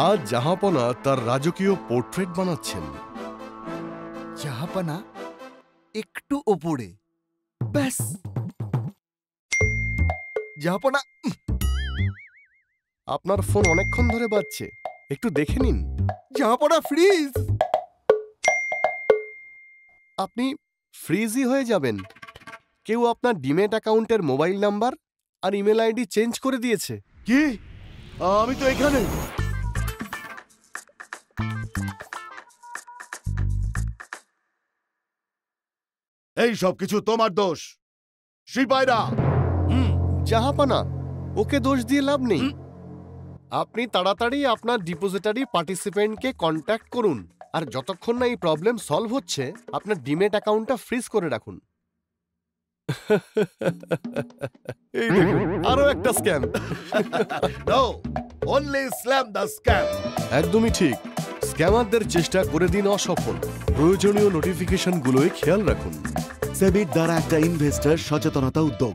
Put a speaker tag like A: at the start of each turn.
A: আজ জাহাপনা তার রাজকীয় পোর্ট্রেট বানাচ্ছেন।
B: জাহাপনা একটু ওপরে, ব্যাস। জাহাপনা,
A: আপনার ফোন অনেকক্ষণ ধরে বাজছে, একটু দেখে নিন।
B: জাহাপনা ফ্রিজ।
A: আপনি ফ্রিজই হয়ে যাবেন। কেউ আপনার ডিমেট অ্যাকাউন্টের মোবাইল নাম্বার আর ইমেল আইডি চেঞ্জ করে দিয়েছে।
B: কি? আমি তো এখানে।
C: এই সব কিছু তোমার দোষ, সিপাইরা।
A: জাহাপানা, ওকে দোষ দিয়ে লাভ নেই। আপনি তাড়াতাড়ি আপনার ডিপোজিটারি পার্টিসিপেন্টকে কন্ট্যাক্ট করুন, আর যতক্ষণ না এই প্রবলেম সলভ হচ্ছে আপনার ডিমেট অ্যাকাউন্টটা ফ্রিজ করে রাখুন। এই দেখুন, আরো একটা scam.
C: No, only slam the scam.
A: একদমই ঠিক। স্ক্যামারদের চেষ্টা করে দিন অসফল। প্রয়োজনীয় নোটিফিকেশনগুলোয় খেয়াল রাখুন।
D: সেবির দ্বারা একটা ইনভেস্টর সচেতনতা উদ্যোগ।